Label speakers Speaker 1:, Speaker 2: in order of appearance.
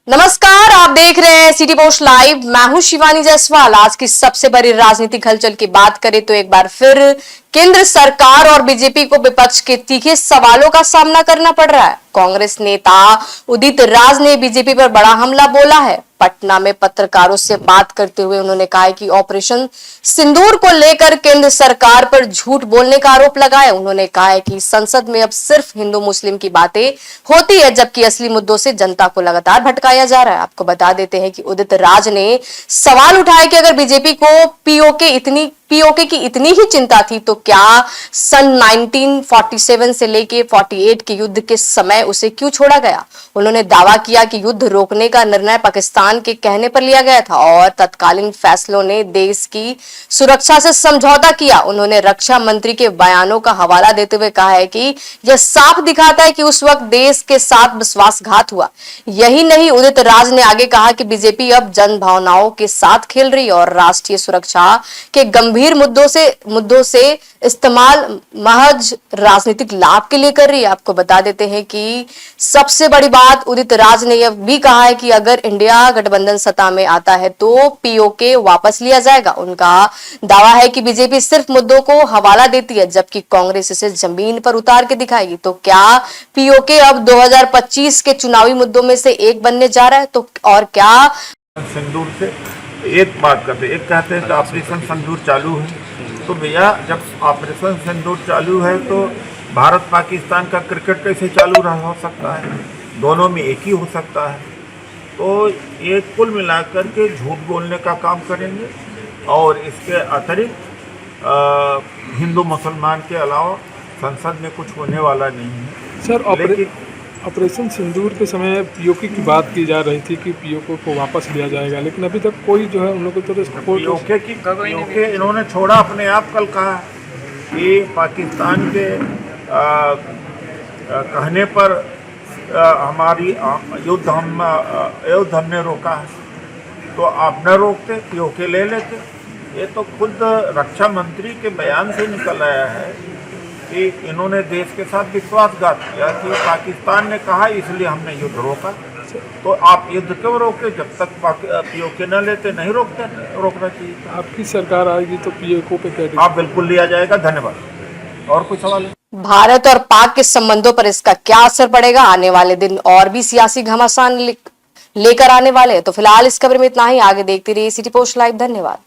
Speaker 1: नमस्कार, आप देख रहे हैं सिटी पोस्ट लाइव। मैं हूं शिवानी जायसवाल। आज की सबसे बड़ी राजनीतिक हलचल की बात करें तो एक बार फिर केंद्र सरकार और बीजेपी को विपक्ष के तीखे सवालों का सामना करना पड़ रहा है। कांग्रेस नेता उदित राज ने बीजेपी पर बड़ा हमला बोला है। पटना में पत्रकारों से बात करते हुए उन्होंने कहा है कि ऑपरेशन सिंदूर को लेकर केंद्र सरकार पर झूठ बोलने का आरोप लगाया। उन्होंने कहा है कि संसद में अब सिर्फ हिंदू मुस्लिम की बातें होती है, जबकि असली मुद्दों से जनता को लगातार भटकाया जा रहा है। आपको बता देते हैं कि उदित राज ने सवाल उठाया कि अगर बीजेपी को पीओके की इतनी ही चिंता थी तो क्या सन 1947 से लेके 48 के युद्ध के समय उसे क्यों छोड़ा गया। उन्होंने दावा किया कि युद्ध रोकने का निर्णय पाकिस्तान के कहने पर लिया गया था और तत्कालीन फैसलों ने देश की सुरक्षा से समझौता किया। उन्होंने रक्षा मंत्री के बयानों का हवाला देते हुए कहा है कि यह साफ दिखाता है कि उस वक्त देश के साथ विश्वासघात हुआ। यही नहीं, उदित राज ने आगे कहा कि बीजेपी अब जन भावनाओं के साथ खेल रही और राष्ट्रीय सुरक्षा के गंभीर मुद्दों से इस्तेमाल महज राजनीतिक लाभ के लिए कर रही है। आपको बता देते हैं कि सबसे बड़ी बात उदित राज ने यह भी कहा है कि अगर इंडिया गठबंधन सत्ता में आता है तो पीओके वापस लिया जाएगा। उनका दावा है कि बीजेपी सिर्फ मुद्दों को हवाला देती है, जबकि कांग्रेस इसे जमीन पर उतार के दिखाएगी। तो क्या पीओके अब 2025 के चुनावी मुद्दों में से एक बनने जा रहा है? तो और क्या
Speaker 2: सिंदूर से एक बात करते, एक कहते हैं कि ऑपरेशन सिंदूर चालू है। तो भैया, जब ऑपरेशन सिंदूर चालू है तो भारत पाकिस्तान का क्रिकेट कैसे चालू रहा हो सकता है? दोनों में एक ही हो सकता है। तो ये कुल मिलाकर के झूठ बोलने का काम करेंगे और इसके अतिरिक्त हिंदू मुसलमान के अलावा संसद में कुछ होने वाला नहीं है।
Speaker 3: सर, ऑपरेशन सिंदूर के समय पीओके की बात की जा रही थी कि पीओके को वापस लिया जाएगा, लेकिन अभी तक कोई जो है उन लोगों की तरफ
Speaker 2: पीओके इन्होंने छोड़ा अपने आप। कल कहा कि पाकिस्तान के कहने पर हमारी युद्ध हमने रोका है, तो आप न रोकते, पीओके ले लेते। ये तो खुद रक्षा मंत्री के बयान से निकल आया है कि इन्होंने देश के साथ विश्वासघात किया कि पाकिस्तान ने कहा इसलिए हमने युद्ध रोका। तो आप युद्ध क्यों रोके? जब तक पीओके न लेते नहीं रोकना चाहिए।
Speaker 3: आपकी सरकार आएगी तो पीओके पे क्या?
Speaker 2: आप बिल्कुल लिया जाएगा। धन्यवाद। और कोई सवाल है?
Speaker 1: भारत और पाक के संबंधों पर इसका क्या असर पड़ेगा? आने वाले दिन और भी सियासी घमासान लेकर आने वाले हैं। तो फिलहाल इस खबर में इतना ही। आगे देखते रहिए सिटी पोस्ट लाइव। धन्यवाद।